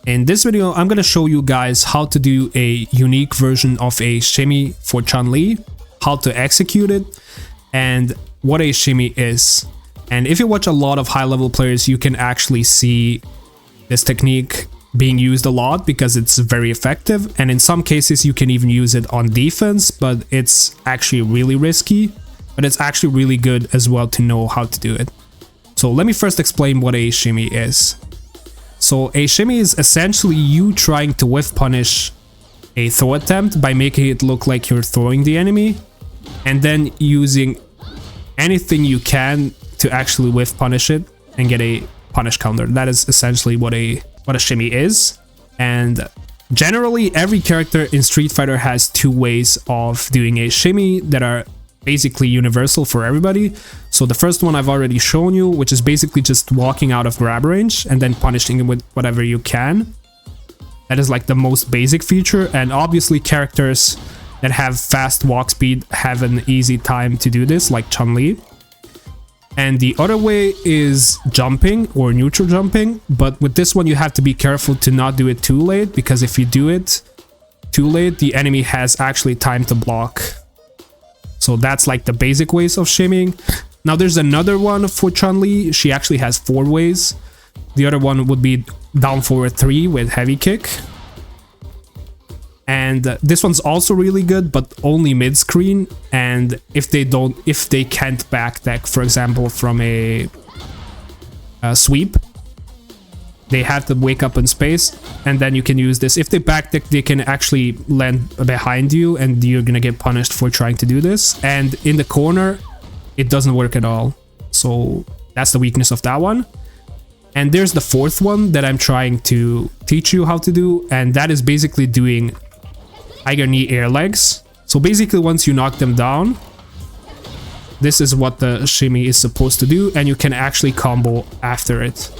In this video, I'm gonna show you guys how to do a unique version of a shimmy for Chun Li, how to execute it, and what a shimmy is. And if you watch a lot of high-level players, you can actually see this technique being used a lot because it's very effective, and in some cases you can even use it on defense, but it's actually really risky, but it's actually really good as well to know how to do it. So let me first explain what a shimmy is. So a shimmy is essentially you trying to whiff punish a throw attempt by making it look like you're throwing the enemy, and then using anything you can to actually whiff punish it and get a punish counter. That is essentially what a shimmy is. And generally every character in Street Fighter has two ways of doing a shimmy that are basically universal for everybody. So the first one I've already shown you, which is basically just walking out of grab range and then punishing it with whatever you can. That is like the most basic feature, and obviously characters that have fast walk speed have an easy time to do this, like Chun Li. And the other way is jumping or neutral jumping, but with this one you have to be careful to not do it too late, because if you do it too late, the enemy has actually time to block. So that's like the basic ways of shimmying. Now there's another one for Chun Li. She actually has 4 ways. The other one would be down forward 3 with heavy kick. And this one's also really good, but only mid-screen, and if they can't back deck, for example, from a sweep, they have to wake up in space, and then you can use this. If they back deck, they can actually land behind you, and you're gonna get punished for trying to do this. And in the corner, it doesn't work at all. So that's the weakness of that one. And there's the 4th one that I'm trying to teach you how to do, and that is basically doing tiger knee air legs. So basically once you knock them down, this is what the shimmy is supposed to do, and you can actually combo after it.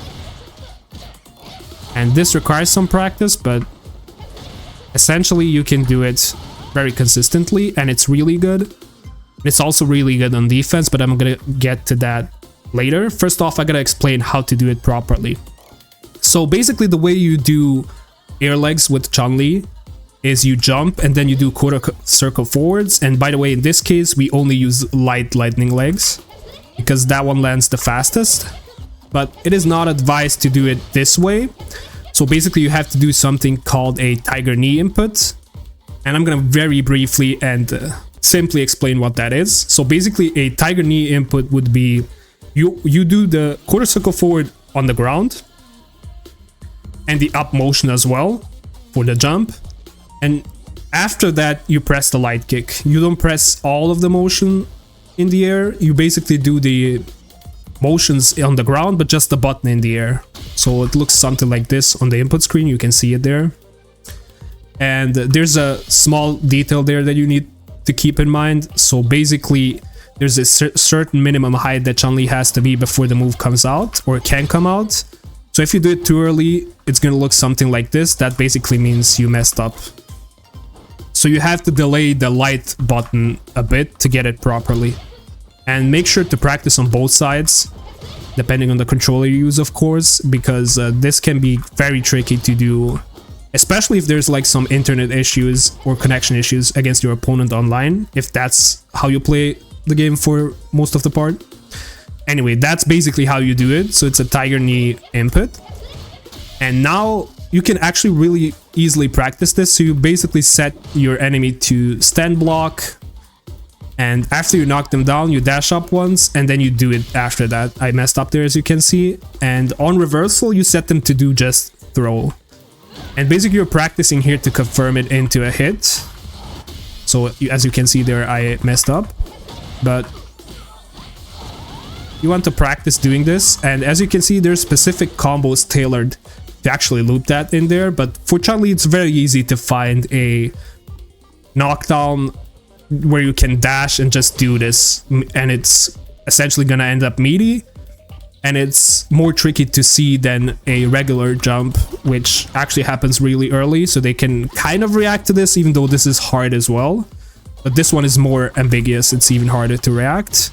And this requires some practice, but essentially you can do it very consistently, and it's really good. It's also really good on defense, but I'm gonna get to that later. First off, I gotta explain how to do it properly. So basically the way you do air legs with Chun Li is you jump and then you do quarter circle forwards. And by the way, in this case we only use light lightning legs because that one lands the fastest, but it is not advised to do it this way. So basically you have to do something called a tiger knee input, and I'm gonna very briefly and simply explain what that is. So basically a tiger knee input would be you do the quarter circle forward on the ground and the up motion as well for the jump, and after that you press the light kick. You don't press all of the motion in the air, you basically do the motions on the ground but just the button in the air. So it looks something like this on the input screen, you can see it there. And there's a small detail there that you need to keep in mind. So basically there's a certain minimum height that Chun Li has to be before the move comes out or can come out. So if you do it too early, it's gonna look something like this. That basically means you messed up. So you have to delay the light button a bit to get it properly. And make sure to practice on both sides, depending on the controller you use, of course, because this can be very tricky to do, especially if there's like some internet issues or connection issues against your opponent online, if that's how you play the game for most of the part. Anyway, that's basically how you do it. So it's a tiger knee input. And now you can actually really easily practice this. So you basically set your enemy to stand block, and after you knock them down, you dash up once, and then you do it after that. I messed up there, as you can see. And on reversal, you set them to do just throw. And basically you're practicing here to confirm it into a hit. So as you can see there, I messed up. But you want to practice doing this, and as you can see, there's specific combos tailored to actually loop that in there. But for Chun Li, it's very easy to find a knockdown where you can dash and just do this, and it's essentially gonna end up meaty, and it's more tricky to see than a regular jump, which actually happens really early, so they can kind of react to this, even though this is hard as well. But this one is more ambiguous, it's even harder to react.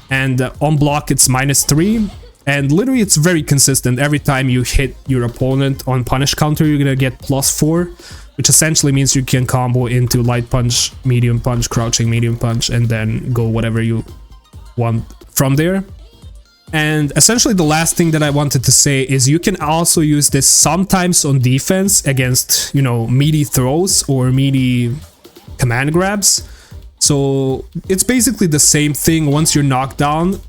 And on block it's -3, and literally it's very consistent. Every time you hit your opponent on punish counter, you're gonna get +4, which essentially means you can combo into light punch, medium punch, crouching medium punch, and then go whatever you want from there. And essentially the last thing that I wanted to say is you can also use this sometimes on defense against, you know, meaty throws or meaty command grabs. So it's basically the same thing. Once you're knocked down,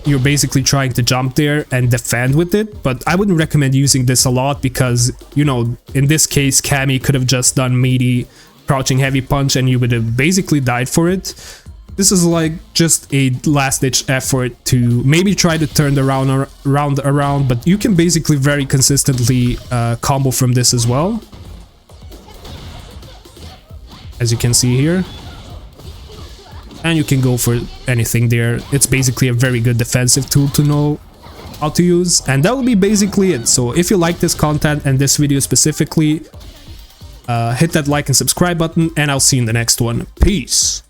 you're basically trying to jump there and defend with it. But I wouldn't recommend using this a lot because, you know, in this case, Cammy could have just done meaty crouching heavy punch and you would have basically died for it. This is like just a last-ditch effort to maybe try to turn the round around, but you can basically very consistently combo from this as well, as you can see here. And you can go for anything there. It's basically a very good defensive tool to know how to use. And that will be basically it. So if you like this content and this video specifically, hit that like and subscribe button, and I'll see you in the next one. Peace!